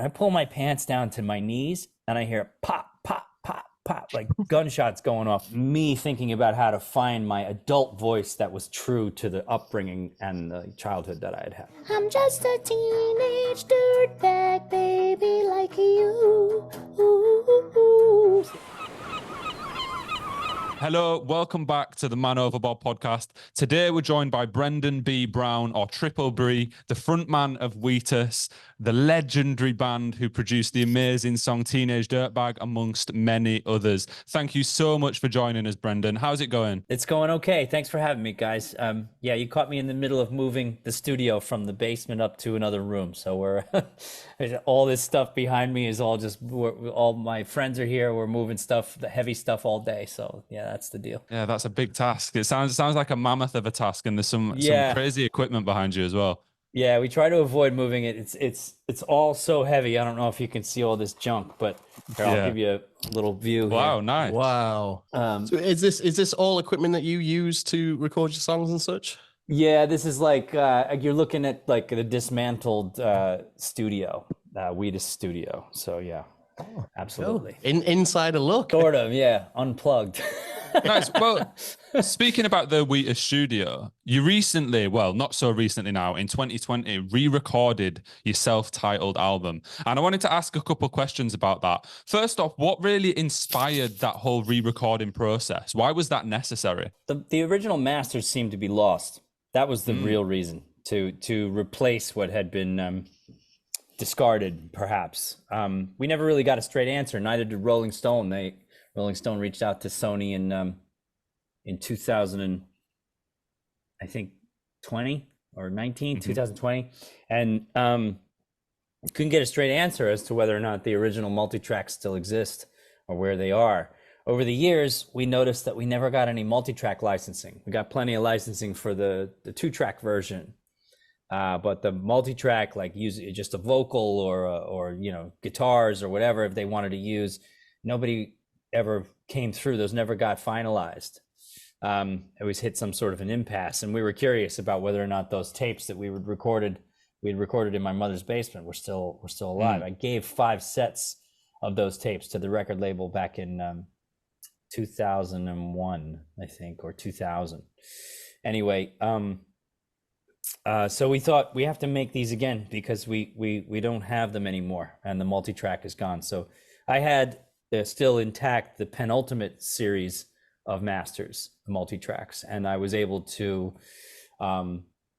I pull my pants down to my knees and I hear pop, pop, pop, pop, like gunshots going off. Me thinking about how to find my adult voice that was true to the upbringing and the childhood that I had had. I'm just a teenage dirtbag, baby, like you. Ooh. Hello, welcome back to the Man Overboard podcast. Today we're joined by Brendan B. Brown, or Triple B, the frontman of Wheatus, the legendary band who produced the amazing song Teenage Dirtbag, amongst many others. Thank you so much for joining us, Brendan. How's it going? It's going okay. Thanks for having me, guys. Yeah, you caught me in the middle of moving the studio from the basement up to another room. So we're all this stuff behind me is all just all my friends are here. We're moving stuff, the heavy stuff all day. So yeah, that's the deal. Yeah, that's a big task. It sounds like a mammoth of a task, and there's some crazy equipment behind you as well. Yeah, we try to avoid moving it. It's all so heavy. I don't know if you can see all this junk, but here, I'll give you a little view. Wow, here. Nice. Wow. So is this all equipment that you use to record your songs and such? Yeah, this is like you're looking at like the dismantled studio, Wheatus studio. So yeah, absolutely. Inside a look. Sort of, yeah, unplugged. Nice. Well, speaking about the Wheatus studio, you recently, well, not so recently now, in 2020, re-recorded your self-titled album. And I wanted to ask a couple of questions about that. First off, what really inspired that whole re-recording process? Why was that necessary? The original masters seemed to be lost. That was the real reason, to replace what had been discarded, perhaps. We never really got a straight answer, neither did Rolling Stone. Rolling Stone reached out to Sony in 2000 and I think 20 or 19, 2020, and couldn't get a straight answer as to whether or not the original multi-tracks still exist or where they are. Over the years, we noticed that we never got any multi-track licensing. We got plenty of licensing for the 2-track version, but the multi-track, like use just a vocal or guitars or whatever, if they wanted to use, nobody ever came through. Those never got finalized. It always hit some sort of an impasse, and we were curious about whether or not those tapes that we'd recorded in my mother's basement were still alive. I gave 5 sets of those tapes to the record label back in 2001, I think, or 2000. Anyway, so we thought we have to make these again because we don't have them anymore, and the multi-track is gone. So I had still intact the penultimate series of masters, multi-tracks, and I was able to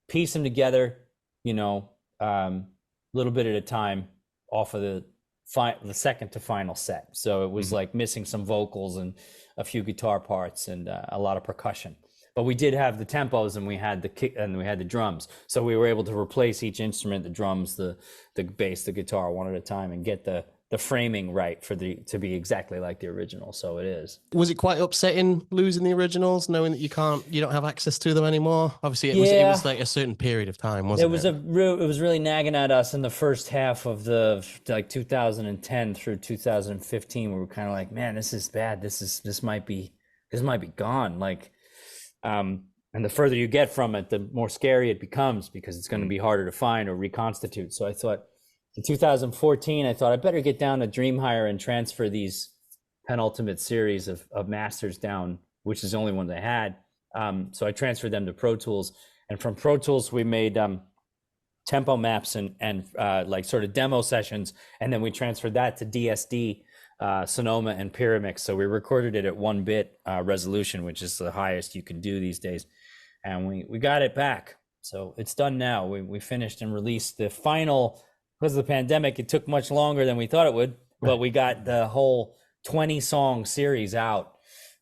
piece them together, little bit at a time off of the second to final set. So it was like missing some vocals and a few guitar parts and a lot of percussion. But we did have the tempos, and we had the kick, and we had the drums. So we were able to replace each instrument, the drums, the bass, the guitar, one at a time, and get the framing right to be exactly like the original. So it is. Was it quite upsetting losing the originals, knowing that you don't have access to them anymore? Obviously, it was like a certain period of time, wasn't it? It was really nagging at us in the first half of the 2010 through 2015. We were kind of like, man, this is bad. This might be gone. And the further you get from it, the more scary it becomes because it's going to be harder to find or reconstitute. So I thought, in 2014, I thought I better get down to Dreamhire and transfer these penultimate series of masters down, which is the only ones I had. So I transferred them to Pro Tools, and from Pro Tools we made tempo maps and like sort of demo sessions, and then we transferred that to DSD, Sonoma, and Pyramix. So we recorded it at 1-bit resolution, which is the highest you can do these days, and we got it back. So it's done now. We finished and released the final. Because of the pandemic, it took much longer than we thought it would, but we got the whole 20-song series out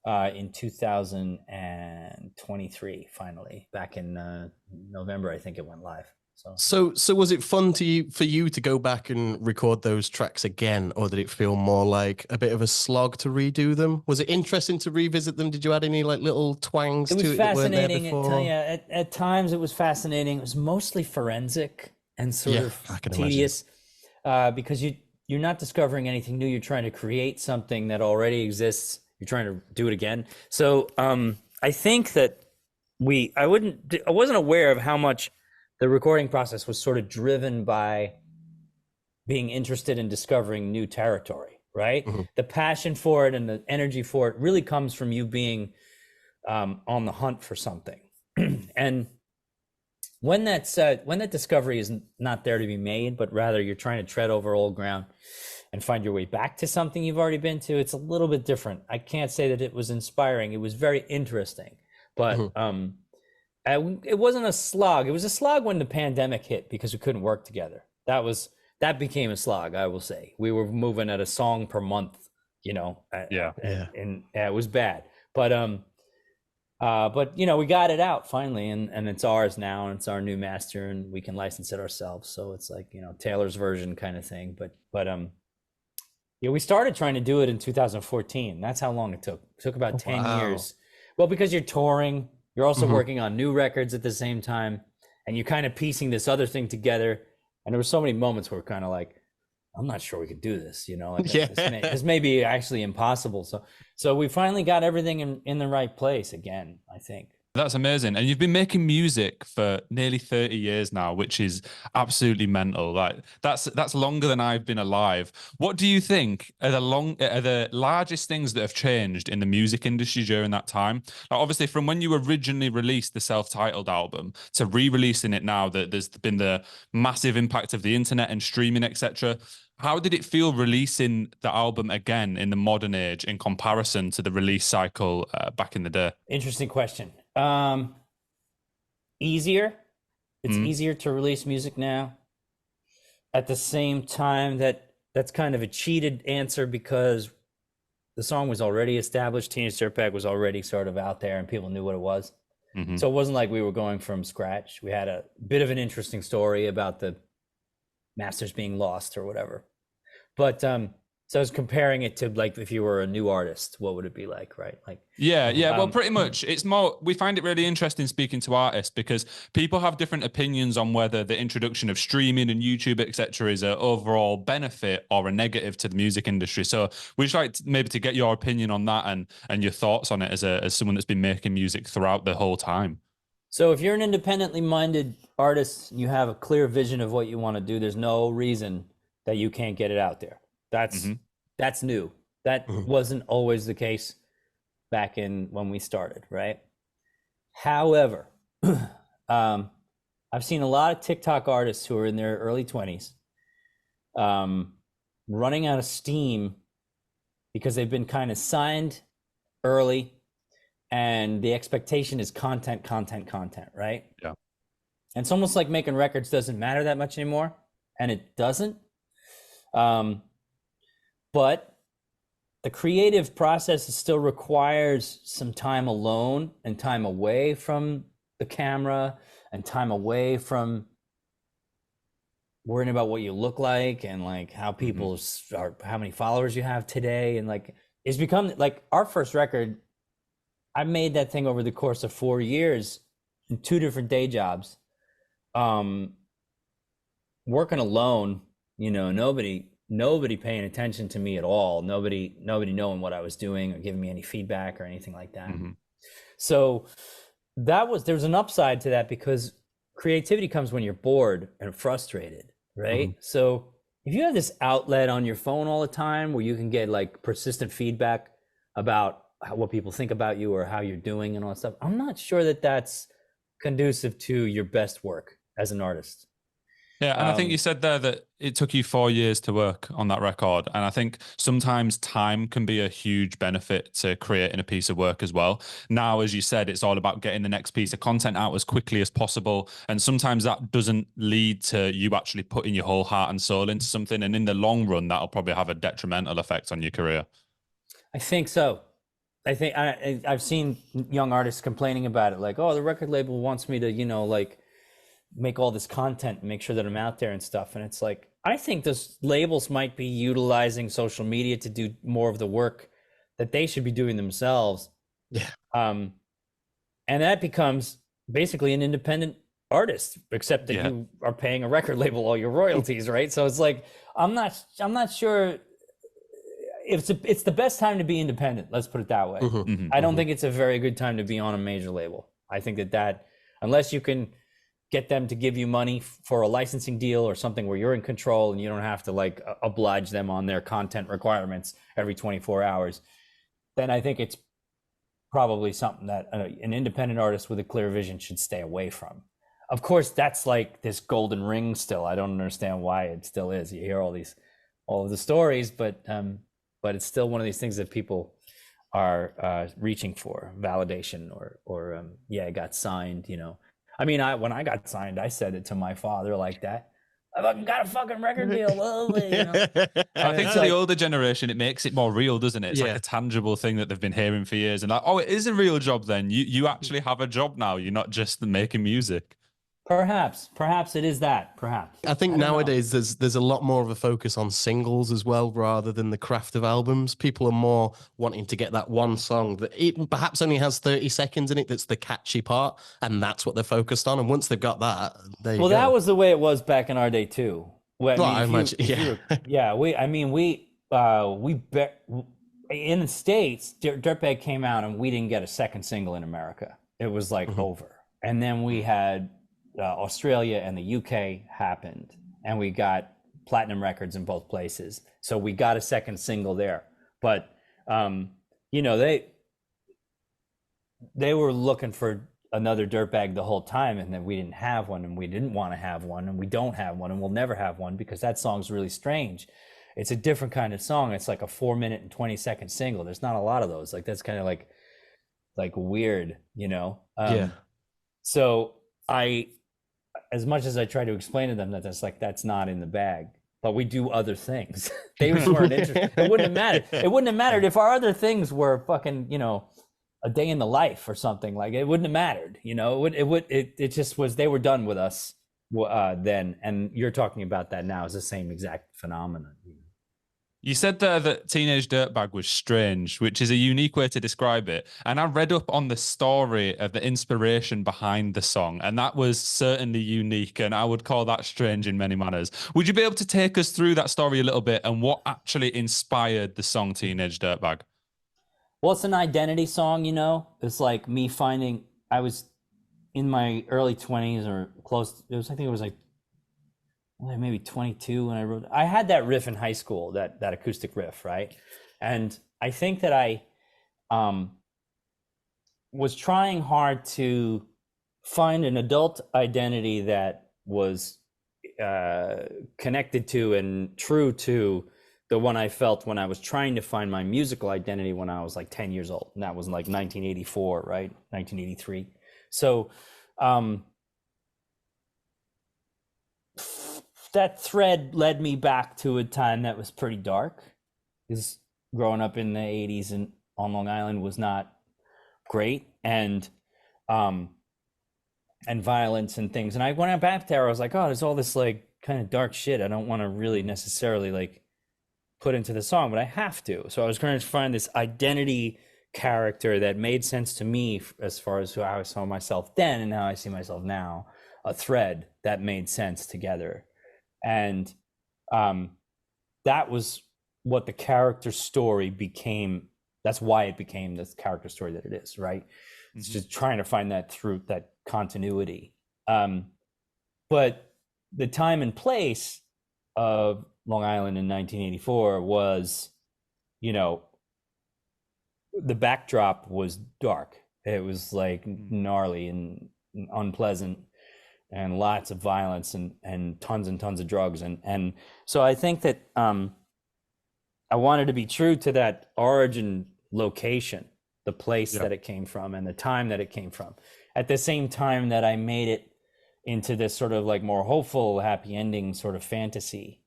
in 2023, finally. Back in November, I think it went live. So was it fun for you to go back and record those tracks again, or did it feel more like a bit of a slog to redo them? Was it interesting to revisit them? Did you add any little twangs to it that weren't there before? At times it was fascinating. It was mostly forensic and sort of tedious, because you're not discovering anything new. You're trying to create something that already exists. You're trying to do it again. So I think that I wasn't aware of how much the recording process was sort of driven by being interested in discovering new territory, right? The passion for it and the energy for it really comes from you being on the hunt for something. And when that discovery is not there to be made, but rather you're trying to tread over old ground and find your way back to something you've already been to, it's a little bit different. I can't say that it was inspiring. It was very interesting, but it wasn't a slog. It was a slog when the pandemic hit because we couldn't work together. That became a slog, I will say. We were moving at a song per month, you know. And it was bad. But you know, we got it out finally, and it's ours now, and it's our new master, and we can license it ourselves. So it's like, you know, Taylor's version kind of thing. But yeah, we started trying to do it in 2014. That's how long it took. It took about 10 years. Well, because you're touring, you're also working on new records at the same time, and you're kind of piecing this other thing together. And there were so many moments where we're kind of like, I'm not sure we could do this, you know. Like, this may be actually impossible. So we finally got everything in the right place again, I think. That's amazing. And you've been making music for nearly 30 years now, which is absolutely mental. Like that's longer than I've been alive. What do you think are the largest things that have changed in the music industry during that time? Like, obviously, from when you originally released the self-titled album to re-releasing it now, that there's been the massive impact of the internet and streaming, etc. How did it feel releasing the album again in the modern age in comparison to the release cycle back in the day? Interesting question. Easier. It's easier to release music now. At the same time, that's kind of a cheated answer because the song was already established. Teenage Dirtbag was already sort of out there and people knew what it was. So it wasn't like we were going from scratch. We had a bit of an interesting story about the masters being lost or whatever. But so I was comparing it to, like, if you were a new artist, what would it be like, right? Like, well, pretty much. It's more, we find it really interesting speaking to artists because people have different opinions on whether the introduction of streaming and YouTube, etc., is an overall benefit or a negative to the music industry. So we'd just like maybe to get your opinion on that and your thoughts on it as someone that's been making music throughout the whole time. So if you're an independently minded artist, you have a clear vision of what you want to do, there's no reason that you can't get it out there. That's new. That wasn't always the case back in when we started, right? However, I've seen a lot of TikTok artists who are in their early 20s running out of steam because they've been kind of signed early and the expectation is content, right? Yeah. And it's almost like making records doesn't matter that much anymore, and it doesn't. But the creative process still requires some time alone and time away from the camera and time away from worrying about what you look like and like how people are, how many followers you have today. And like, it's become like our first record. I made that thing over the course of 4 years in 2 different day jobs, working alone, you know, nobody paying attention to me at all. Nobody knowing what I was doing or giving me any feedback or anything like that. So there's an upside to that because creativity comes when you're bored and frustrated, right? So if you have this outlet on your phone all the time where you can get like persistent feedback about what people think about you or how you're doing and all that stuff, I'm not sure that that's conducive to your best work as an artist. Yeah, and I think you said there that it took you 4 years to work on that record. And I think sometimes time can be a huge benefit to creating a piece of work as well. Now, as you said, it's all about getting the next piece of content out as quickly as possible. And sometimes that doesn't lead to you actually putting your whole heart and soul into something. And in the long run, that'll probably have a detrimental effect on your career. I think so. I think I've seen young artists complaining about it. Like, oh, the record label wants me to, you know, like, make all this content and make sure that I'm out there and stuff. And it's like, I think those labels might be utilizing social media to do more of the work that they should be doing themselves. Yeah. And that becomes basically an independent artist, except that you are paying a record label all your royalties, right? So it's like, I'm not sure if it's the best time to be independent. Let's put it that way. I don't think it's a very good time to be on a major label. I think that unless you can get them to give you money for a licensing deal or something where you're in control and you don't have to like oblige them on their content requirements every 24 hours, then I think it's probably something that an independent artist with a clear vision should stay away from. Of course, that's like this golden ring still. I don't understand why it still is. You hear all of the stories, but it's still one of these things that people are reaching for validation or yeah, I got signed, you know. I mean, when I got signed, I said it to my father like that. I fucking got a fucking record deal. Whoa, you know? I think for the older generation, it makes it more real, doesn't it? It's like Yeah. a tangible thing that they've been hearing for years. And like, oh, it is a real job then. You actually have a job now. You're not just making music. Perhaps it is that. Perhaps. I think don't know. nowadays there's a lot more of a focus on singles as well, rather than the craft of albums. People are more wanting to get that one song that it perhaps only has 30 seconds in it that's the catchy part, and that's what they're focused on. And once they've got that, there you go. Well, that was the way it was back in our day too. Well, I imagine, yeah. Yeah, we in the States, Dirtbag came out and we didn't get a second single in America. It was like over. And then we had Australia and the UK happened, and we got platinum records in both places. So we got a second single there. But you know, they were looking for another Dirtbag the whole time, and then we didn't have one, and we didn't want to have one, and we don't have one, and we'll never have one, because that song's really strange. It's a different kind of song. It's like a 4-minute and 20-second single. There's not a lot of those. Like, that's kind of like weird, you know? Yeah. So as much as I try to explain to them that that's not in the bag, but we do other things. They just weren't interested. It wouldn't have mattered. It wouldn't have mattered if our other things were fucking, you know, a day in the life or something. Like, it wouldn't have mattered, you know. It just was, they were done with us then, and you're talking about that now as the same exact phenomenon. You said there that Teenage Dirtbag was strange, which is a unique way to describe it. And I read up on the story of the inspiration behind the song, and that was certainly unique, and I would call that strange in many manners. Would you be able to take us through that story a little bit and what actually inspired the song Teenage Dirtbag? Well, it's an identity song, you know. It's like me finding, I was in my early 20s or close. I think it was like maybe 22 when I wrote. I had that riff in high school, that acoustic riff, right? And I think that I was trying hard to find an adult identity that was connected to and true to the one I felt when I was trying to find my musical identity when I was like 10 years old. And that was like 1984, right? 1983. So that thread led me back to a time that was pretty dark, because growing up in the 80s and on Long Island was not great, and violence and things. And I went back there, I was like, oh, there's all this like kind of dark shit I don't want to really necessarily like put into the song, but I have to. So I was trying to find this identity character that made sense to me as far as how I saw myself then and how I see myself now, a thread that made sense together. And that was what the character story became. That's why it became this character story that it is, right? Mm-hmm. It's just trying to find that through that continuity. But the time and place of Long Island in 1984 was, you know, the backdrop was dark. It was like gnarly and unpleasant, and lots of violence and tons of drugs. And so I think that I wanted to be true to that origin location, the place that it came from and the time that it came from, at the same time that I made it into this sort of like more hopeful, happy ending sort of fantasy,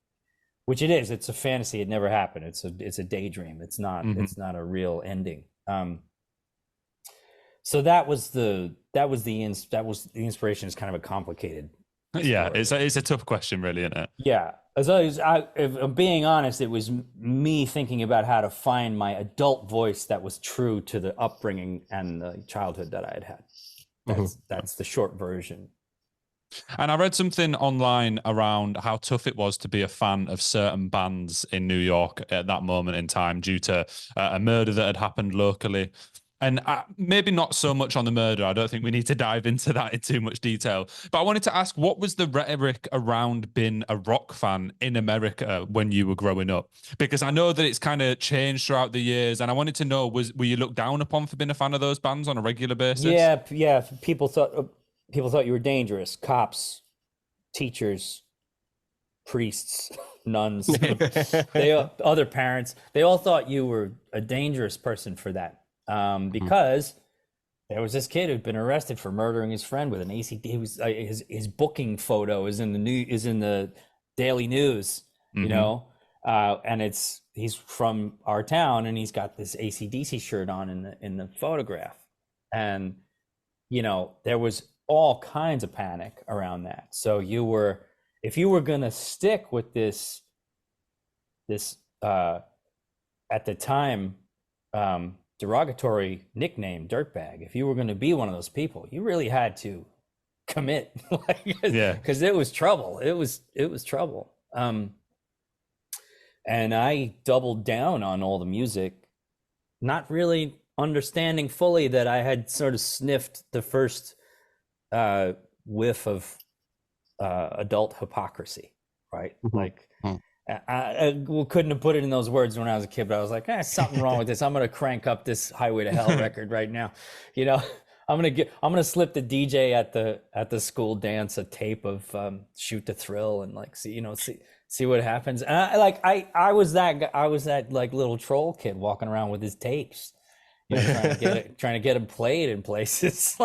which it is. It's a fantasy. It never happened. It's a daydream. It's not a real ending. So that was the inspiration. Is kind of a complicated story. Yeah, it's a tough question, really, isn't it? Yeah, if I'm being honest, it was me thinking about how to find my adult voice that was true to the upbringing and the childhood that I had. That's the short version. And I read something online around how tough it was to be a fan of certain bands in New York at that moment in time due to a murder that had happened locally. And maybe not so much on the murder. I don't think we need to dive into that in too much detail. But I wanted to ask, what was the rhetoric around being a rock fan in America when you were growing up? Because I know that it's kind of changed throughout the years. And I wanted to know, were you looked down upon for being a fan of those bands on a regular basis? Yeah. People thought you were dangerous. Cops, teachers, priests, nuns, other parents. They all thought you were a dangerous person for that. Because there was this kid who'd been arrested for murdering his friend with an ACD. He was his booking photo is in the Daily News, you know, and he's from our town, and he's got this AC/DC shirt on in the photograph, and you know there was all kinds of panic around that. So if you were gonna stick with this at the time. Derogatory nickname, Dirtbag. If you were going to be one of those people, you really had to commit, because it was trouble. It was trouble. And I doubled down on all the music, not really understanding fully that I had sort of sniffed the first whiff of adult hypocrisy, right? Like. I couldn't have put it in those words when I was a kid, but I was like, something wrong with this. I'm gonna crank up this Highway to Hell record right now. You know, I'm gonna slip the DJ at the school dance a tape of Shoot to Thrill and like see what happens. And I was that like little troll kid walking around with his tapes, you know, trying to get him played in places.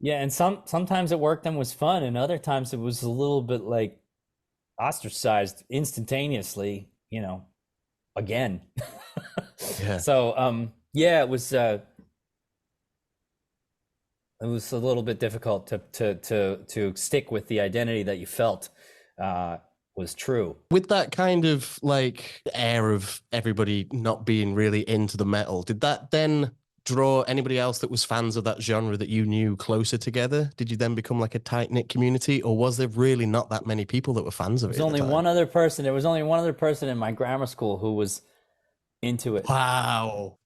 Yeah, and sometimes it worked and was fun, and other times it was a little bit like ostracized instantaneously, you know, again. So it was a little bit difficult to stick with the identity that you felt was true. With that kind of like air of everybody not being really into the metal, did that then draw anybody else that was fans of that genre that you knew closer together? Did you then become like a tight-knit community, or was there really not that many people that were fans of it? There was only one other person. There was only one other person in my grammar school who was into it. Wow.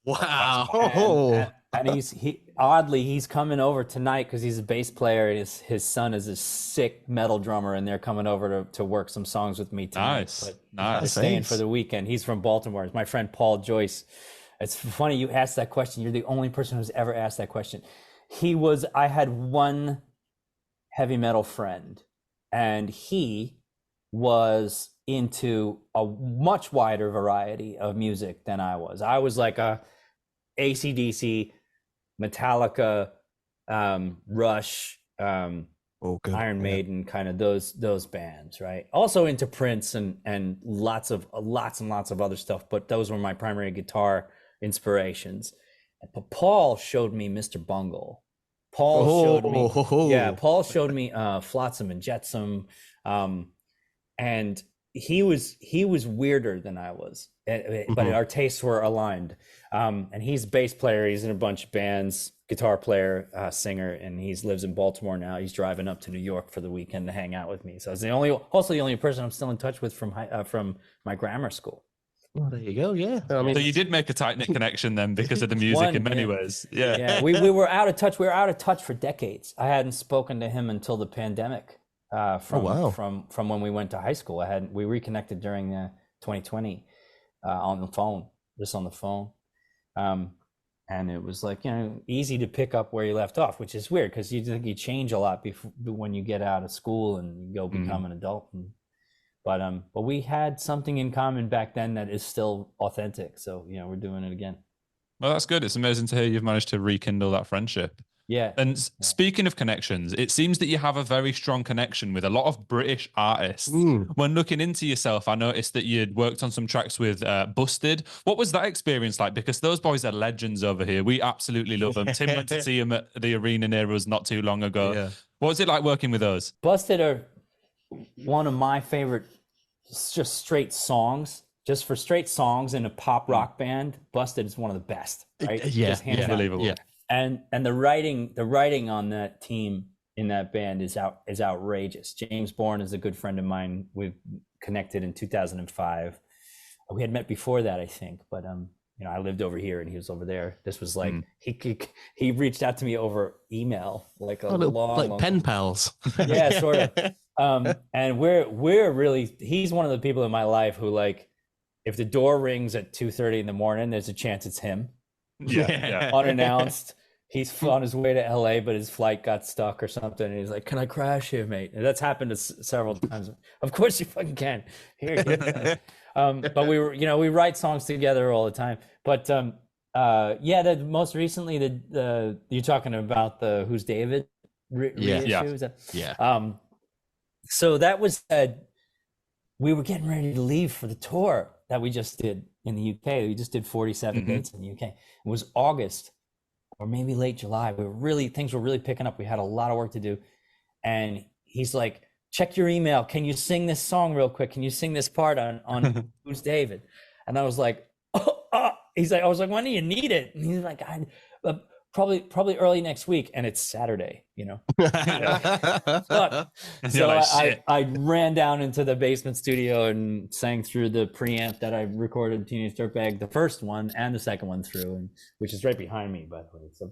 And he's coming over tonight because he's a bass player, and his son is a sick metal drummer, and they're coming over to work some songs with me tonight. Nice. They're staying for the weekend. He's from Baltimore. It's my friend Paul Joyce. It's funny you asked that question. You're the only person who's ever asked that question. I had one heavy metal friend, and he was into a much wider variety of music than I was. I was like a AC/DC, Metallica, Rush, Iron Maiden, kind of those bands, right? Also into Prince and lots and lots of other stuff, but those were my primary guitar inspirations. But Paul showed me Mr. Bungle. Paul showed me Flotsam and Jetsam, and he was weirder than I was, but our tastes were aligned. And he's a bass player. He's in a bunch of bands, guitar player, singer, and he lives in Baltimore now. He's driving up to New York for the weekend to hang out with me. So it's the only person I'm still in touch with from my grammar school. Well, there you go. Yeah. I mean, so you did make a tight-knit connection then because of the music in many ways. Yeah. We were out of touch. We were out of touch for decades. I hadn't spoken to him until the pandemic. From when we went to high school. We reconnected during 2020 on the phone. And it was like, you know, easy to pick up where you left off, which is weird because you think you change a lot when you get out of school and you go become an adult. But we had something in common back then that is still authentic. So, you know, we're doing it again. Well, that's good. It's amazing to hear you've managed to rekindle that friendship. Yeah. And speaking of connections, it seems that you have a very strong connection with a lot of British artists. When looking into yourself, I noticed that you'd worked on some tracks with Busted. What was that experience like? Because those boys are legends over here. We absolutely love them. Tim went to see them at the Arena Neros not too long ago. Yeah. What was it like working with those? Busted are one of my favorite just straight songs. Just for straight songs in a pop rock band, Busted is one of the best, right? Unbelievable. Yeah. And the writing on that team in that band is outrageous. James Bourne is a good friend of mine. We've connected in 2005. We had met before that, I think, but I lived over here and he was over there. This was like he reached out to me over email, like a long pen pals. Yeah, sort of. And we're really, he's one of the people in my life who, like, if the door rings at 2:30 in the morning, there's a chance it's him. Yeah. Unannounced. He's on his way to LA, but his flight got stuck or something. And he's like, "Can I crash here, mate?" And that's happened several times. Of course you fucking can. Here. But we write songs together all the time. But the most recently, the you're talking about the Who's David reissue? Yeah. So that was we were getting ready to leave for the tour that we just did in the UK. We just did 47 dates in the UK. It was August or maybe late July. Things were really picking up. We had a lot of work to do. And he's like, "Check your email. Can you sing this song real quick? Can you sing this part on Who's David?" And I was like, he's like, I was like, "When do you need it?" And he's like, probably early next week. And it's Saturday, So I ran down into the basement studio and sang through the preamp that I recorded Teenage Dirtbag, the first one and the second one through, and which is right behind me, by the way. It's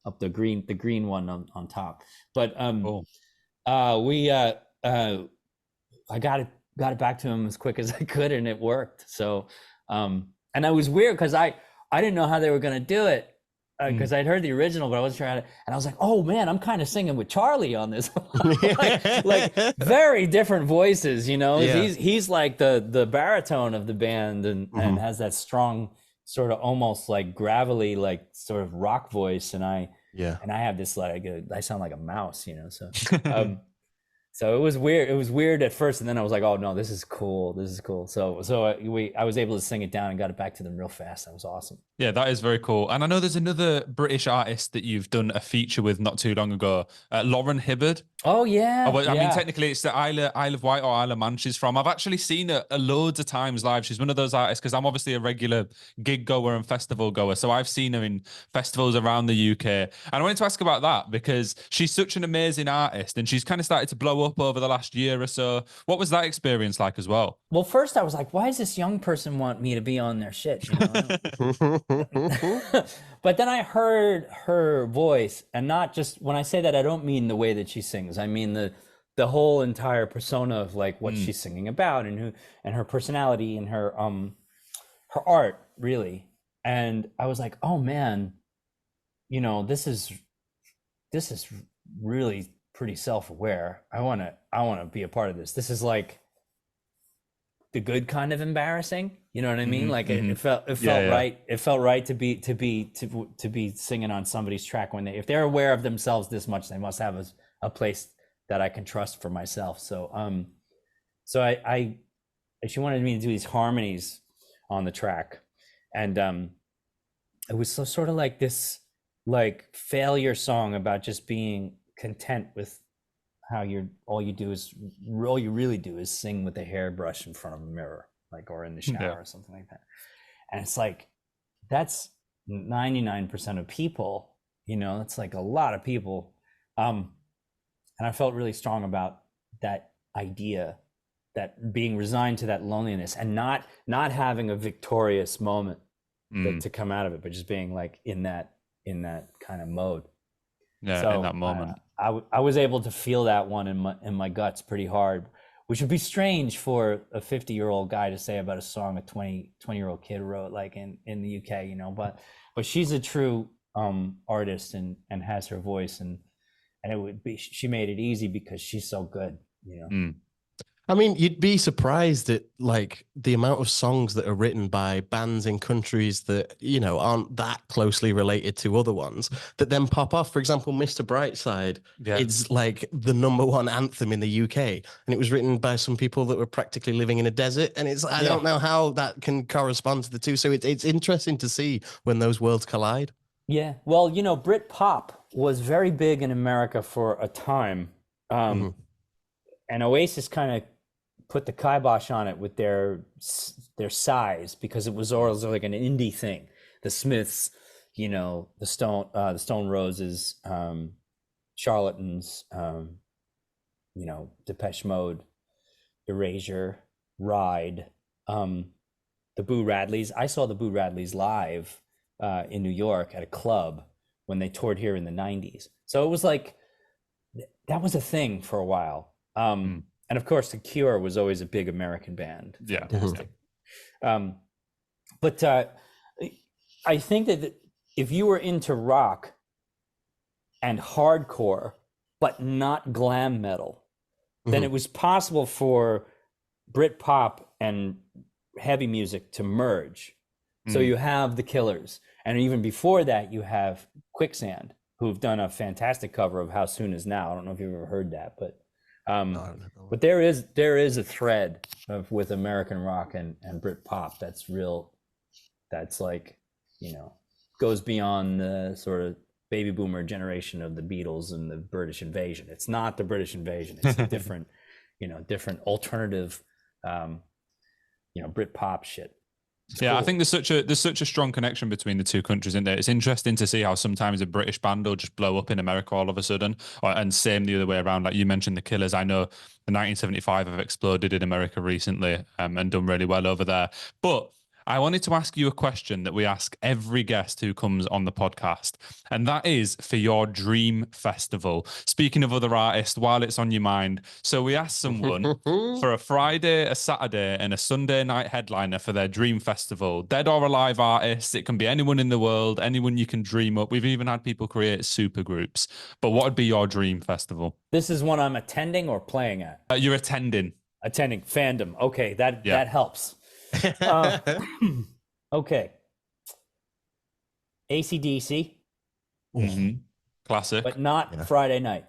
up the green one on top. But cool. I got it back to him as quick as I could, and it worked. So and it was weird because I didn't know how they were going to do it. Because I'd heard the original, but I wasn't sure how to, and I was like, "Oh man, I'm kind of singing with Charlie on this." like very different voices, Yeah. He's like the baritone of the band, and has that strong sort of almost like gravelly, like sort of rock voice, and I have this like I sound like a mouse, So so it was weird. It was weird at first, and then I was like, "Oh no, this is cool. This is cool." So I was able to sing it down and got it back to them real fast. That was awesome. Yeah, that is very cool. And I know there's another British artist that you've done a feature with not too long ago, Lauren Hibbard. Oh yeah. I mean, technically it's the Isle of Wight or Isle of Man she's from. I've actually seen her loads of times live. She's one of those artists, because I'm obviously a regular gig goer and festival goer. So I've seen her in festivals around the UK. And I wanted to ask about that because she's such an amazing artist and she's kind of started to blow up over the last year or so. What was that experience like as well? Well, first I was like, why does this young person want me to be on their shit? But then I heard her voice, and not just, when I say that, I don't mean the way that she sings. I mean the whole entire persona of like what she's singing about, and her personality, and her art, really. And I was like, oh man, this is really pretty self-aware. I want to be a part of this. This is like the good kind of embarrassing, you know what I mean? Like it felt right. It felt right to be singing on somebody's track when if they're aware of themselves this much, they must have a place that I can trust for myself. So she wanted me to do these harmonies on the track, and it was sort of like this like failure song about just being content with how all you really do is sing with a hairbrush in front of a mirror, like, or in the shower or something like that. And it's like, that's 99% of people, it's like a lot of people. And I felt really strong about that idea, that being resigned to that loneliness and not having a victorious moment to come out of it, but just being like in that kind of mode. Yeah, so, in that moment. I was able to feel that one in my guts pretty hard, which would be strange for a 50-year-old guy to say about a song a 20-year-old kid wrote, like in the UK, but she's a true artist and has her voice, and she made it easy because she's so good, I mean, you'd be surprised at like the amount of songs that are written by bands in countries that, aren't that closely related to other ones that then pop off. For example, Mr. Brightside, it's like the #1 anthem in the UK. And it was written by some people that were practically living in a desert. And I don't know how that can correspond to the two. So it's interesting to see when those worlds collide. Yeah. Well, Brit pop was very big in America for a time. And Oasis kind of put the kibosh on it with their size, because it was always like an indie thing. The Smiths, the Stone Roses, Charlatans, Depeche Mode, Erasure, Ride, the Boo Radleys. I saw the Boo Radleys live in New York at a club when they toured here in the 90s. So it was like, that was a thing for a while. And of course, The Cure was always a big American band. Yeah. Fantastic. But I think that if you were into rock and hardcore, but not glam metal, then it was possible for Britpop and heavy music to merge. So you have the Killers, and even before that, you have Quicksand, who've done a fantastic cover of How Soon Is Now. I don't know if you've ever heard that, but but there is a thread with American rock and Britpop that's real. That's like, you know, goes beyond the sort of baby boomer generation of the Beatles and the British Invasion. It's not the British Invasion. It's a different, different alternative, Britpop shit. It's cool. I think there's such a strong connection between the two countries, isn't there? It's interesting to see how sometimes a British band will just blow up in America all of a sudden, and same the other way around. Like you mentioned, the Killers. I know the 1975 have exploded in America recently, and done really well over there. But I wanted to ask you a question that we ask every guest who comes on the podcast, and that is for your dream festival. Speaking of other artists, while it's on your mind, so we asked someone for a Friday, a Saturday, and a Sunday night headliner for their dream festival. Dead or alive artists. It can be anyone in the world, anyone you can dream up. We've even had people create super groups. But what would be your dream festival? This is one I'm attending or playing at? You're attending. Attending. Fandom. Okay, that helps. Okay. AC/DC. Classic. But not Friday night.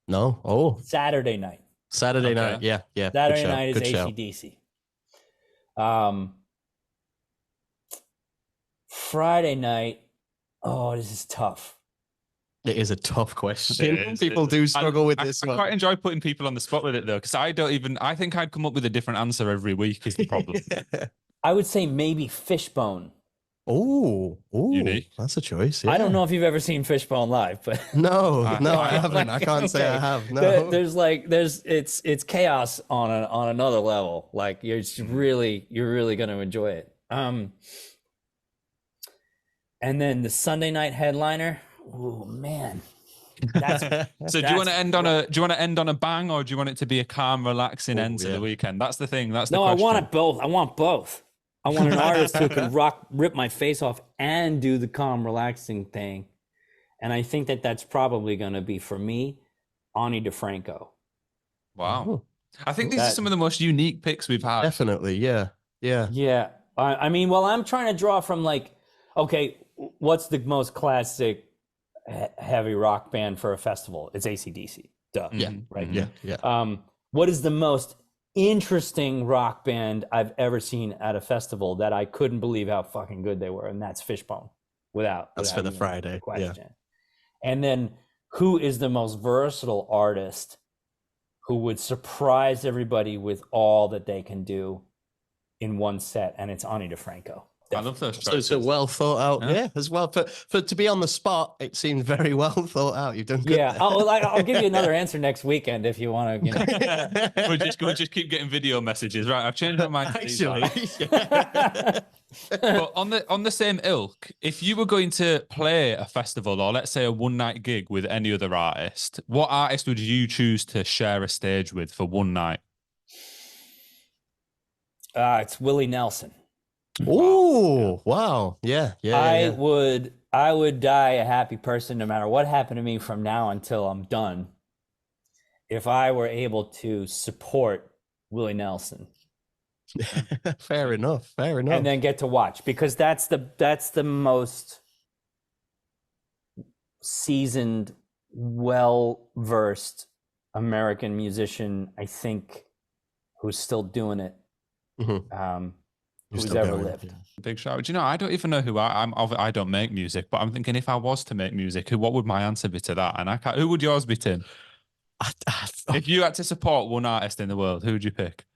No. Oh. Saturday night. Saturday night. Yeah. Saturday night is AC/DC. Friday night. Oh, this is tough. It is a tough question. People do struggle with this one. I quite enjoy putting people on the spot with it though, because I think I'd come up with a different answer every week is the problem. I would say maybe Fishbone. Oh, unique. That's a choice. Yeah. I don't know if you've ever seen Fishbone live, but no, I haven't. I can't say I have. No, it's chaos on another level. Like you're really going to enjoy it. And then the Sunday night headliner. Oh man. So do you want to end on a bang, or do you want it to be a calm, relaxing end to the weekend? That's the thing. That's the question. I want it both. I want both. I want an artist who can rip my face off and do the calm, relaxing thing. And I think that's probably going to be, for me, Ani DeFranco. Wow. I think these are some of the most unique picks we've had. Definitely. Yeah. I mean, I'm trying to draw from okay, what's the most classic heavy rock band for a festival? It's AC/DC. Duh. Yeah. Right. Yeah. What is the most interesting rock band I've ever seen at a festival that I couldn't believe how fucking good they were? And that's Fishbone. That's for the Friday question. Yeah. And then who is the most versatile artist who would surprise everybody with all that they can do in one set? And it's Ani DeFranco. I love those. So it's a well thought out, as well. For to be on the spot, it seemed very well thought out. You've done good. Yeah, I'll give you another answer next weekend if you want to. We'll just keep getting video messages, right? I've changed my mind. Actually, but on the same ilk, if you were going to play a festival or let's say a one night gig with any other artist, what artist would you choose to share a stage with for one night? It's Willie Nelson. Oh, wow. Yeah. I would die a happy person no matter what happened to me from now until I'm done, if I were able to support Willie Nelson. Fair enough. And then get to watch, because that's the most seasoned, well-versed American musician, I think, who's still doing it. Who's ever lived. Big shout. Do you know, I don't even know who I don't make music, but I'm thinking if I was to make music, what would my answer be to that? And who would yours be, Tim? If you had to support one artist in the world, who would you pick?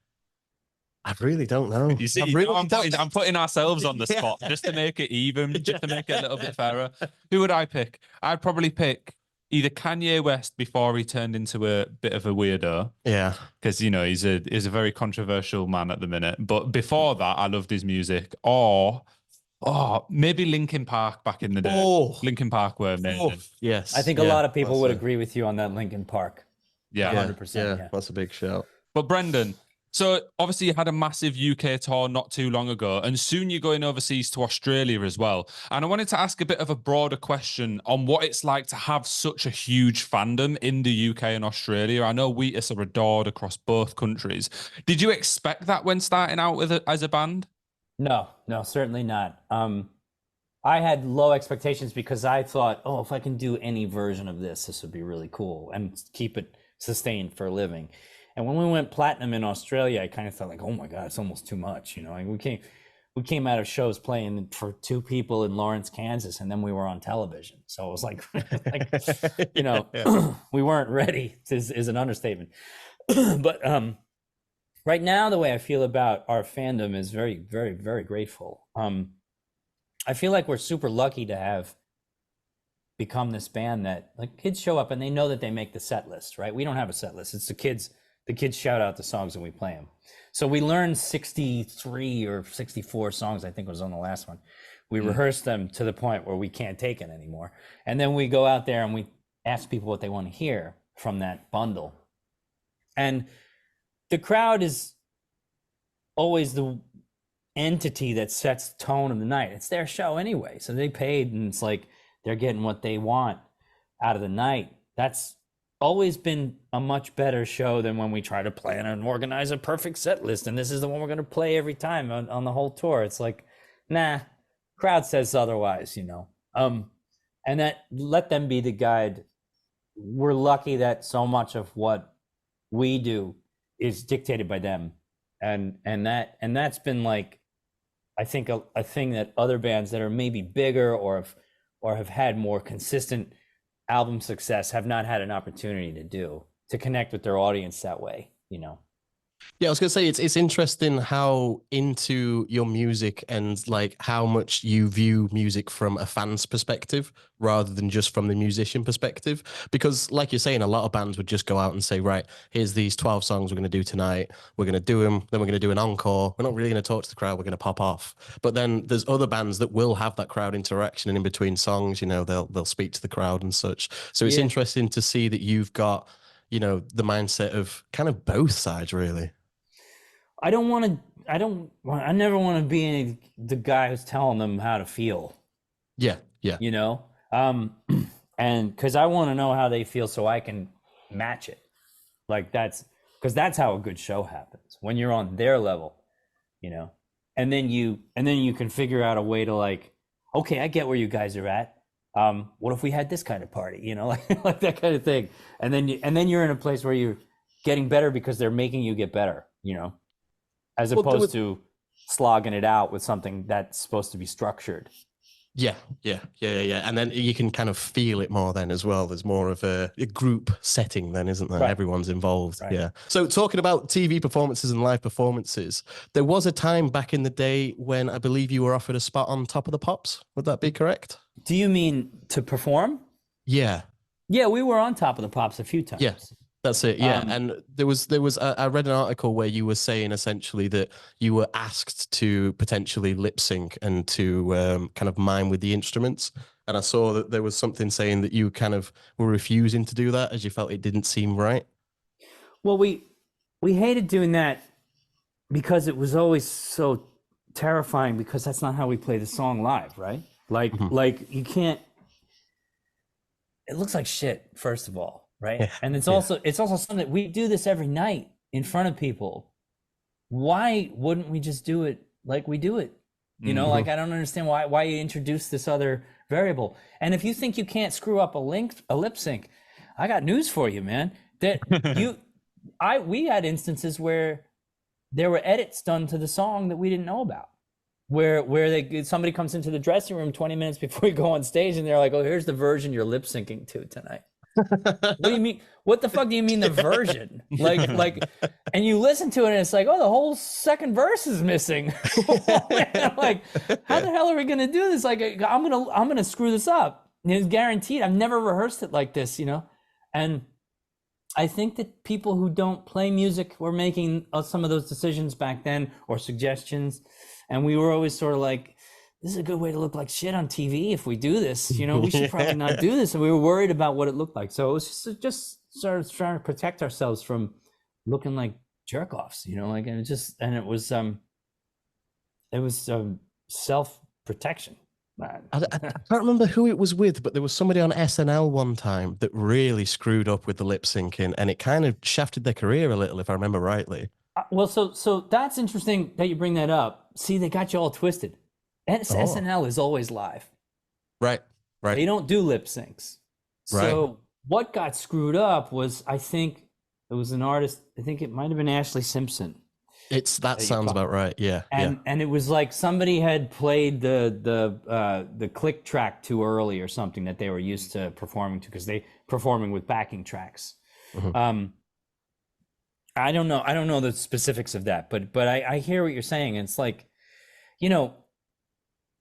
I really don't know. You see, I'm putting ourselves on the spot just to make it even, just to make it a little bit fairer. Who would I pick? I'd probably pick either Kanye West before he turned into a bit of a weirdo. Yeah. Because, you know, he's a very controversial man at the minute. But before that, I loved his music. Or maybe Linkin Park back in the day. Linkin Park were amazing. Yes. I think a lot of people would agree with you on that Linkin Park. Yeah. 100%. Yeah, that's a big shout. But Brendan, so obviously you had a massive UK tour not too long ago, and soon you're going overseas to Australia as well. And I wanted to ask a bit of a broader question on what it's like to have such a huge fandom in the UK and Australia. I know Wheatus are adored across both countries. Did you expect that when starting out with as a band? No, certainly not. I had low expectations because I thought, oh, if I can do any version of this would be really cool and keep it sustained for a living. And when we went platinum in Australia, I kind of felt like, oh my God, it's almost too much. You know, like we came out of shows playing for 2 people in Lawrence, Kansas, and then we were on television. So it was like, you know, we weren't ready is an understatement. But right now, the way I feel about our fandom is very, very, very grateful. I feel like we're super lucky to have become this band that, like, kids show up and they know that they make the set list, right? We don't have a set list. It's the kids shout out the songs and we play them. So we learned 63 or 64 songs, I think was on the last one. We rehearsed them to the point where we can't take it anymore. And then we go out there and we ask people what they want to hear from that bundle. And the crowd is always the entity that sets the tone of the night. It's their show anyway. So they paid and it's like they're getting what they want out of the night. That's always been a much better show than when we try to plan and organize a perfect set list. And this is the one we're going to play every time on the whole tour. It's like, nah, crowd says otherwise, you know. And that, let them be the guide. We're lucky that so much of what we do is dictated by them. And that's been like, I think a thing that other bands that are maybe bigger or have had more consistent album success have not had an opportunity to do, to connect with their audience that way, you know. Yeah, I was gonna say it's interesting how into your music and like how much you view music from a fan's perspective rather than just from the musician perspective. Because like you're saying, a lot of bands would just go out and say, right, here's these 12 songs we're gonna do tonight. We're gonna do them, then we're gonna do an encore. We're not really gonna talk to the crowd. We're gonna pop off. But then there's other bands that will have that crowd interaction, and in between songs, you know, they'll speak to the crowd and such. So it's interesting to see that you've got, you know, the mindset of kind of both sides, really. I never want to be the guy who's telling them how to feel. Yeah. You know? And because I want to know how they feel so I can match it. Like because that's how a good show happens, when you're on their level, you know? And then you can figure out a way to, like, okay, I get where you guys are at. What if we had this kind of party, you know, like that kind of thing. And then you're in a place where you're getting better because they're making you get better, you know, as opposed to slogging it out with something that's supposed to be structured. Yeah. And then you can kind of feel it more then as well. There's more of a group setting then, isn't there? Right. Everyone's involved. Right. Yeah. So talking about TV performances and live performances, there was a time back in the day when I believe you were offered a spot on Top of the Pops. Would that be correct? Do you mean to perform? Yeah. Yeah, we were on Top of the Pops a few times. Yes. That's it. Yeah. And there was I read an article where you were saying essentially that you were asked to potentially lip sync and to kind of mime with the instruments. And I saw that there was something saying that you kind of were refusing to do that as you felt it didn't seem right. Well, we hated doing that because it was always so terrifying, because that's not how we play the song live, right? Like, like you can't, it looks like shit, first of all. Right. Yeah, and it's also something that we do this every night in front of people. Why wouldn't we just do it like we do it? You know, like, I don't understand why you introduce this other variable. And if you think you can't screw up a lip sync, I got news for you, man. That we had instances where there were edits done to the song that we didn't know about. Where somebody comes into the dressing room 20 minutes before you go on stage and they're like, oh, here's the version you're lip syncing to tonight. What do you mean? What the fuck do you mean the version? Like, and you listen to it and it's like, oh, the whole second verse is missing. I'm like, how the hell are we gonna do this? Like, I'm gonna screw this up. It's guaranteed. I've never rehearsed it like this, and I think that people who don't play music were making some of those decisions back then, or suggestions, and we were always sort of like, this is a good way to look like shit on TV if we do this. We should probably not do this. And we were worried about what it looked like. So it was just sort of trying to protect ourselves from looking like jerk-offs, and it was self-protection. I can't remember who it was with, but there was somebody on SNL one time that really screwed up with the lip syncing, and it kind of shafted their career a little, if I remember rightly. Well, so that's interesting that you bring that up. See, they got you all twisted. SNL is always live. Right. They don't do lip syncs. So what got screwed up was, I think it was an artist, I think it might have been Ashley Simpson. That sounds about right. Yeah. And it was like somebody had played the click track too early or something that they were used to performing to, because they performing with backing tracks. Mm-hmm. I don't know the specifics of that, but I hear what you're saying. And it's like,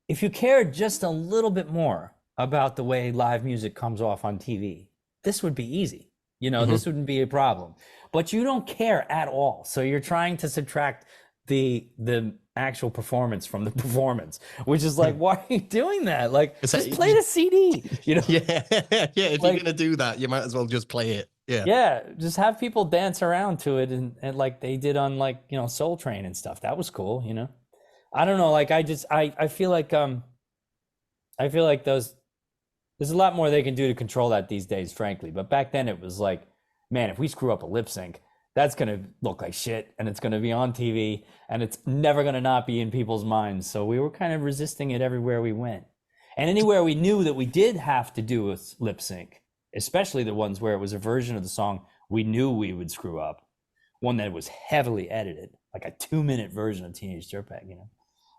if you cared just a little bit more about the way live music comes off on TV, this would be easy. Mm-hmm. This wouldn't be a problem. But you don't care at all. So you're trying to subtract the actual performance from the performance, which is like, why are you doing that? Like, just play the CD. Yeah. If you're gonna do that, you might as well just play it. Yeah. Just have people dance around to it, and like they did on Soul Train and stuff. That was cool. I don't know. Like, I feel like there's a lot more they can do to control that these days, frankly. But back then it was like, man, if we screw up a lip sync, that's going to look like shit, and it's going to be on TV, and it's never going to not be in people's minds. So we were kind of resisting it everywhere we went. And anywhere we knew that we did have to do a lip sync, especially the ones where it was a version of the song we knew we would screw up, one that was heavily edited, like a 2-minute version of Teenage Dirtbag,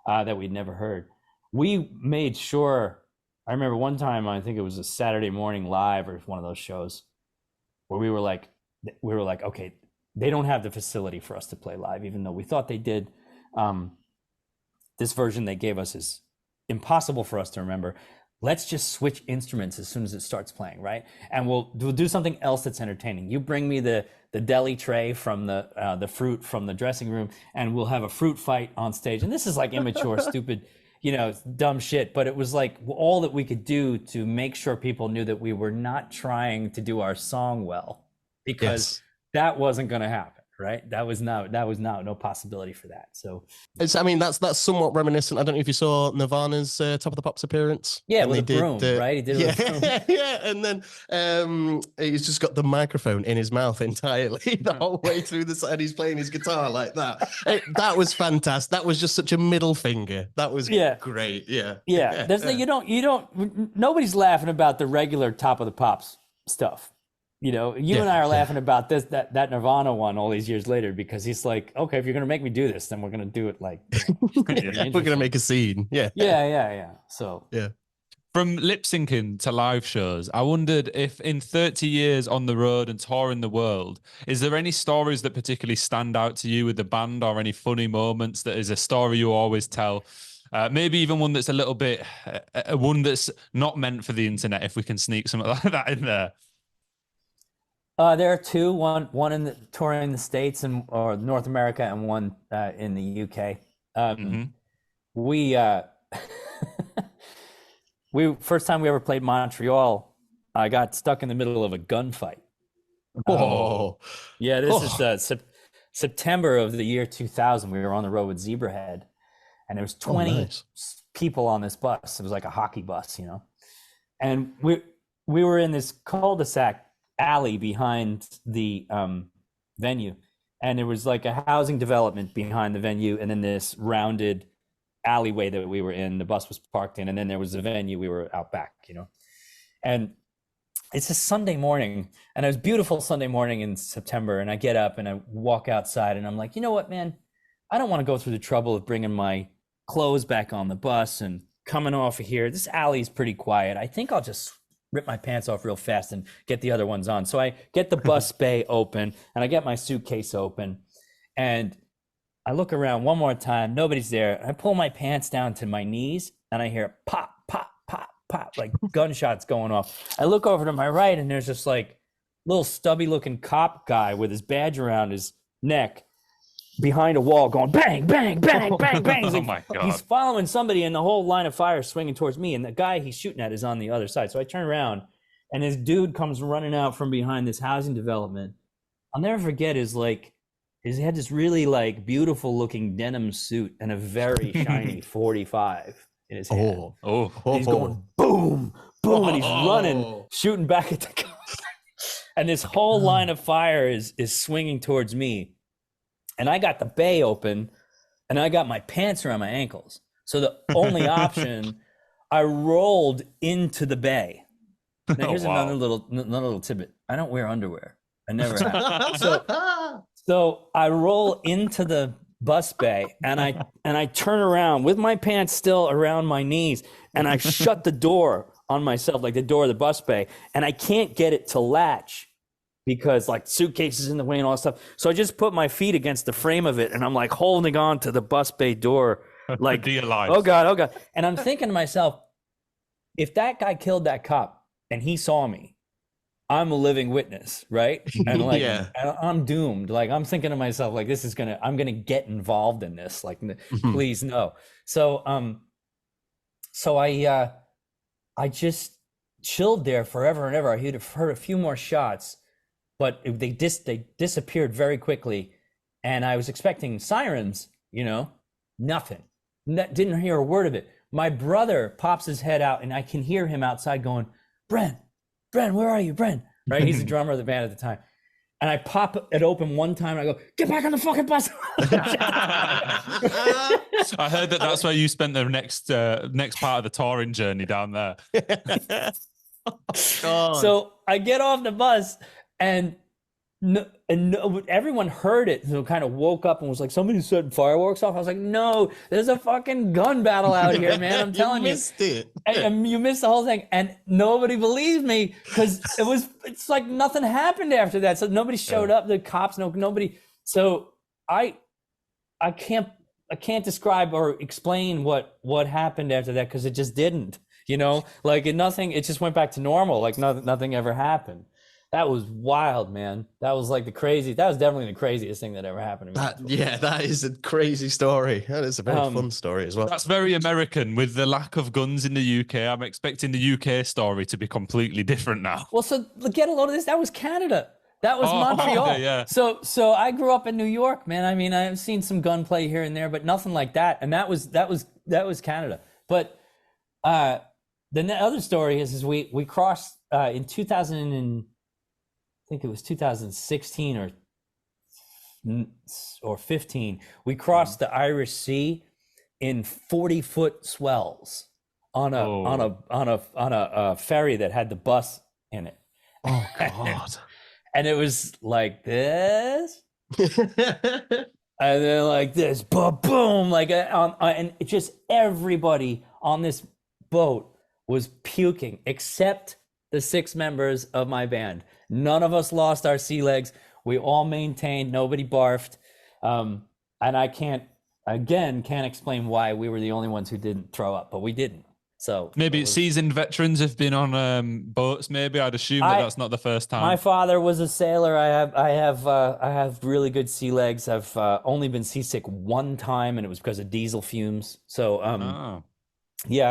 that we'd never heard. We made sure, I remember one time, I think it was a Saturday Morning Live or one of those shows, where we were like, okay, they don't have the facility for us to play live, even though we thought they did. This version they gave us is impossible for us to remember. Let's just switch instruments as soon as it starts playing, right? And we'll do something else that's entertaining. You bring me the deli tray from the fruit from the dressing room, and we'll have a fruit fight on stage. And this is like immature, stupid, dumb shit. But it was like all that we could do to make sure people knew that we were not trying to do our song well, because that wasn't going to happen. Right. That was no possibility for that. So that's somewhat reminiscent. I don't know if you saw Nirvana's Top of the Pops appearance. Yeah, with the broom, right? He did it with a broom. Yeah. And then he's just got the microphone in his mouth entirely the whole way through the set. He's playing his guitar like that. That was fantastic. That was just such a middle finger. That was great. Yeah. Nobody's laughing about the regular Top of the Pops stuff. And I are laughing about that Nirvana one all these years later, because he's like, okay, if you're going to make me do this, then we're going to do it like, we're going to make a scene. Yeah. So, from lip syncing to live shows, I wondered if in 30 years on the road and touring the world, is there any stories that particularly stand out to you with the band, or any funny moments that is a story you always tell? Maybe even one that's a little bit, one that's not meant for the internet, if we can sneak something like that in there. There are two, one in touring the States or North America, and one in the UK. We first time we ever played Montreal, I got stuck in the middle of a gunfight. This is September of the year 2000. We were on the road with Zebrahead, and there was 20 people on this bus. It was like a hockey bus, and we were in this cul-de-sac alley behind the venue, and there was like a housing development behind the venue, and then this rounded alleyway that we were in, the bus was parked in, and then there was a venue, we were out back, and it's a Sunday morning, and it was a beautiful Sunday morning in September, and I get up and I walk outside, and I'm like, you know what, man, I don't want to go through the trouble of bringing my clothes back on the bus and coming off of here. This alley's pretty quiet. I think I'll just rip my pants off real fast and get the other ones on. So I get the bus bay open, and I get my suitcase open, and I look around one more time. Nobody's there. I pull my pants down to my knees, and I hear pop, pop, pop, pop, like gunshots going off. I look over to my right, and there's this like little stubby looking cop guy with his badge around his neck behind a wall going bang, bang, bang, bang, bang. He's Oh like, my God. he's following somebody, and the whole line of fire is swinging towards me, and the guy he's shooting at is on the other side. So I turn around, and this dude comes running out from behind this housing development. I'll never forget he had this really like beautiful looking denim suit and a very shiny 45 in his hand. Oh, He's going boom, boom, and he's running, shooting back at the guy. And this whole line of fire is swinging towards me. And I got the bay open, and I got my pants around my ankles. So the only option, I rolled into the bay. Now here's another little tidbit. I don't wear underwear. I never have. So I roll into the bus bay, and I turn around with my pants still around my knees, and I shut the door on myself, like the door of the bus bay, and I can't get it to latch because like suitcases in the way and all that stuff. So I just put my feet against the frame of it, and I'm like holding on to the bus bay door, like, oh God. And I'm thinking to myself, if that guy killed that cop and he saw me, I'm a living witness, right? And like, I'm doomed. Like, I'm thinking to myself, like, I'm gonna get involved in this. Like, please no. So I just chilled there forever and ever. I had heard a few more shots, but they disappeared very quickly. And I was expecting sirens, nothing. Didn't hear a word of it. My brother pops his head out, and I can hear him outside going, Bren, where are you, Bren? Right? He's the drummer of the band at the time. And I pop it open one time, and I go, get back on the fucking bus. I heard that's where you spent the next part of the touring journey down there. So I get off the bus, and everyone heard it, so kind of woke up and was like, somebody's setting fireworks off. I was like, no, there's a fucking gun battle out here, man. I'm telling you. Missed it. And you missed the whole thing. And nobody believed me because it's like nothing happened after that. So nobody showed up, the cops, nobody. So I can't describe or explain what happened after that, because it just didn't, it just went back to normal. Like nothing ever happened. That was wild, man. That was definitely the craziest thing that ever happened to me. That is a crazy story. That is a very fun story as well. That's very American. With the lack of guns in the UK, I'm expecting the UK story to be completely different now. Well, so get a load of this. That was Canada. That was Montreal. Okay, yeah. So I grew up in New York, man. I mean, I've seen some gunplay here and there, but nothing like that. And that was Canada. But the other story is we crossed in 2000 I think it was 2016 or 15. We crossed the Irish Sea in 40-foot swells on a ferry that had the bus in it. Oh God! And it was like this, and then like this, boom, like and it just everybody on this boat was puking except the 6 members of my band. None of us lost our sea legs. We all maintained. Nobody barfed. And I can't explain why we were the only ones who didn't throw up, but we didn't. So maybe seasoned veterans have been on boats. Maybe I'd assume that's not the first time. My father was a sailor. I have really good sea legs. I've only been seasick one time, and it was because of diesel fumes. So yeah,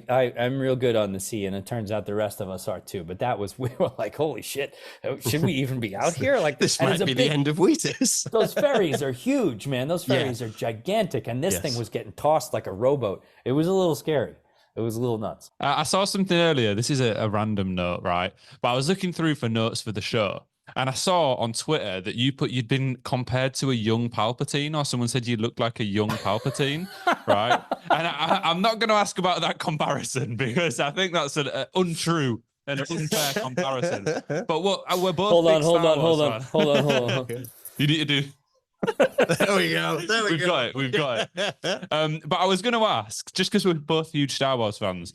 I'm real good on the sea, and it turns out the rest of us are too. But we were like, holy shit, should we even be out here? Like this might be the end of Wheatus. Those ferries are huge, man. Those ferries are gigantic, and this thing was getting tossed like a rowboat. It was a little scary. It was a little nuts. I saw something earlier. This is a random note, right? But I was looking through for notes for the show, and I saw on Twitter that you'd been compared to a young Palpatine, or someone said you looked like a young Palpatine, right? And I'm not going to ask about that comparison because I think that's an untrue and unfair comparison. But we're both hold on. You need to do. There we go. We've got it. But I was going to ask, just because we're both huge Star Wars fans,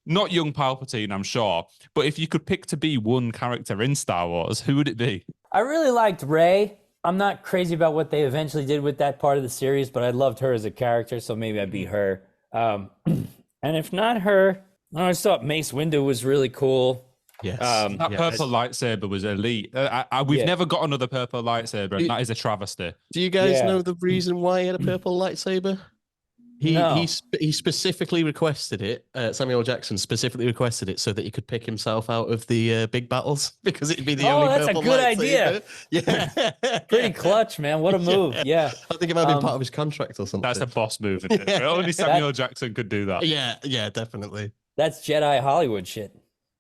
not young Palpatine, I'm sure, but if you could pick to be one character in Star Wars, who would it be? I really liked Rey. I'm not crazy about what they eventually did with that part of the series, but I loved her as a character, so maybe I'd be her. And if not her, I just thought Mace Windu was really cool. Yes. That purple lightsaber was elite. We've never got another purple lightsaber, and that is a travesty. Do you guys know the reason why he had a purple lightsaber? He specifically requested it. Samuel Jackson specifically requested it so that he could pick himself out of the big battles because it'd be the only purple lightsaber. That's a good idea. Yeah, pretty clutch, man. What a move. Yeah, I think it might be part of his contract or something. That's a boss move. Isn't it? Only Samuel Jackson could do that. Yeah, definitely. That's Jedi Hollywood shit.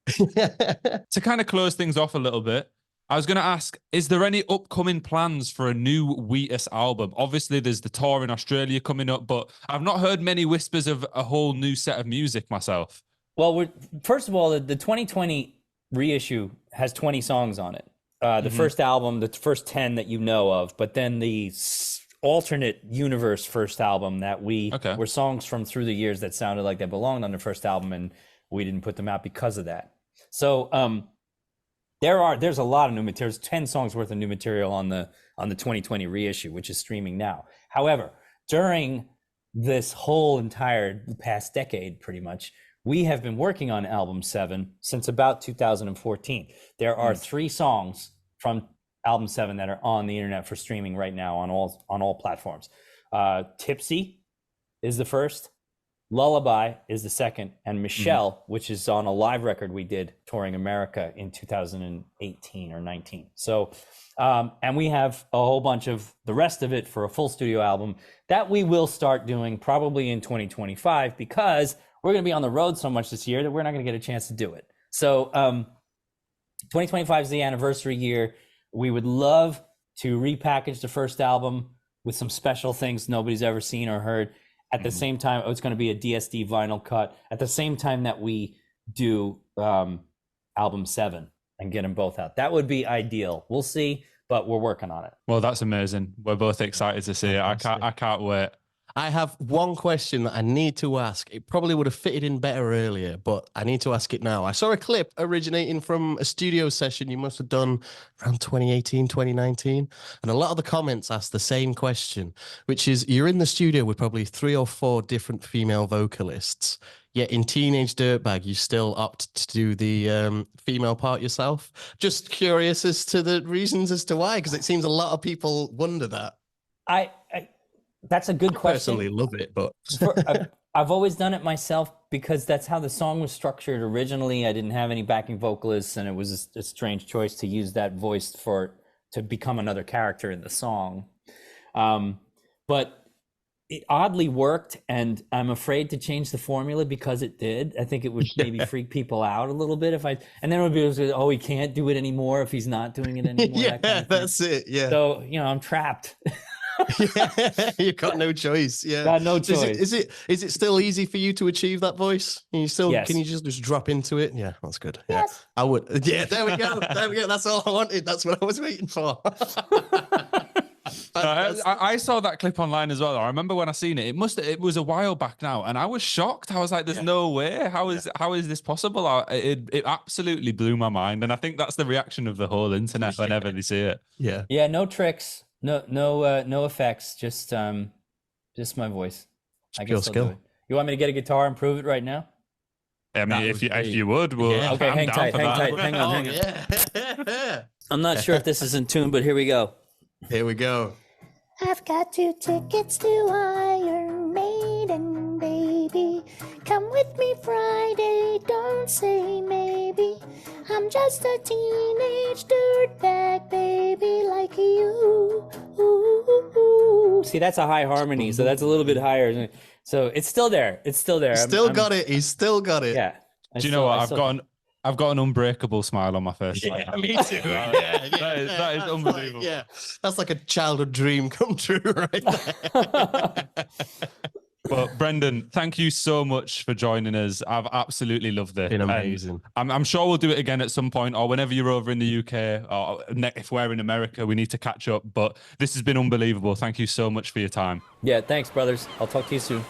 To kind of close things off a little bit, I was going to ask, is there any upcoming plans for a new Wheatus album? Obviously, there's the tour in Australia coming up, but I've not heard many whispers of a whole new set of music myself. Well, first of all, the 2020 reissue has 20 songs on it. The first album, the first 10 that you know of, but then the alternate universe first album that were songs from through the years that sounded like they belonged on the first album, and we didn't put them out because of that. So, there's a lot of new material. There's 10 songs worth of new material on the 2020 reissue, which is streaming now. However, during this whole entire past decade, pretty much, we have been working on album 7 since about 2014. There are 3 songs from album 7 that are on the internet for streaming right now on all platforms. Tipsy is the first. Lullaby is the second, and Michelle, which is on a live record we did touring America in 2018 or 19. So, and we have a whole bunch of the rest of it for a full studio album that we will start doing probably in 2025 because we're going to be on the road so much this year that we're not going to get a chance to do it. So, 2025 is the anniversary year. We would love to repackage the first album with some special things nobody's ever seen or heard. At the same time, it's going to be a DSD vinyl cut. At the same time that we do album 7 and get them both out. That would be ideal. We'll see, but we're working on it. Well, that's amazing. We're both excited to see it. I can't wait. I have one question that I need to ask. It probably would have fitted in better earlier, but I need to ask it now. I saw a clip originating from a studio session you must have done around 2018, 2019. And a lot of the comments asked the same question, which is you're in the studio with probably 3 or 4 different female vocalists. Yet in Teenage Dirtbag, you still opt to do the female part yourself. Just curious as to the reasons as to why, because it seems a lot of people wonder that. That's a good question. I personally love it, but I've always done it myself because that's how the song was structured originally. I didn't have any backing vocalists, and it was a strange choice to use that voice to become another character in the song. But it oddly worked, and I'm afraid to change the formula because it did. I think it would maybe freak people out a little bit and then it would be, oh, he can't do it anymore if he's not doing it anymore. Yeah, that's it. Yeah. So, I'm trapped. Yeah, you've got no choice. Yeah, got no choice. Is it still easy for you to achieve that voice? Can you still Yes. can you just drop into it? Yeah, that's good. Yeah, Yes. I would. Yeah, there we go. There we go. That's all I wanted. That's what I was waiting for. I saw that clip online as well. I remember when I seen it. It was a while back now, and I was shocked. I was like, "There's no way. How is this possible?" It absolutely blew my mind, and I think that's the reaction of the whole internet whenever they see it. Yeah, no tricks. No effects, just my voice. I Pure guess skill. do it. You want me to get a guitar and prove it right now? I mean, if you would, we'll. Yeah. Okay, I'm hang down tight, for hang that. tight, hang on. Yeah. I'm not sure if this is in tune, but here we go. Here we go. I've got 2 tickets to Iron Maiden, baby. Come with me Friday, don't say maybe. I'm just a teenage dirtbag, baby, like you. Ooh. See, that's a high harmony, so that's a little bit higher. So it's still there. It's still there. Got it. He's still got it. Yeah. Do you know what? I've got an unbreakable smile on my face. Yeah, me too. That is unbelievable. Yeah, that's like a childhood dream come true, right there. But Brendan, thank you so much for joining us. I've absolutely loved it. Been amazing. I'm sure we'll do it again at some point, or whenever you're over in the UK, or if we're in America, we need to catch up. But this has been unbelievable. Thank you so much for your time. Yeah, thanks, brothers. I'll talk to you soon.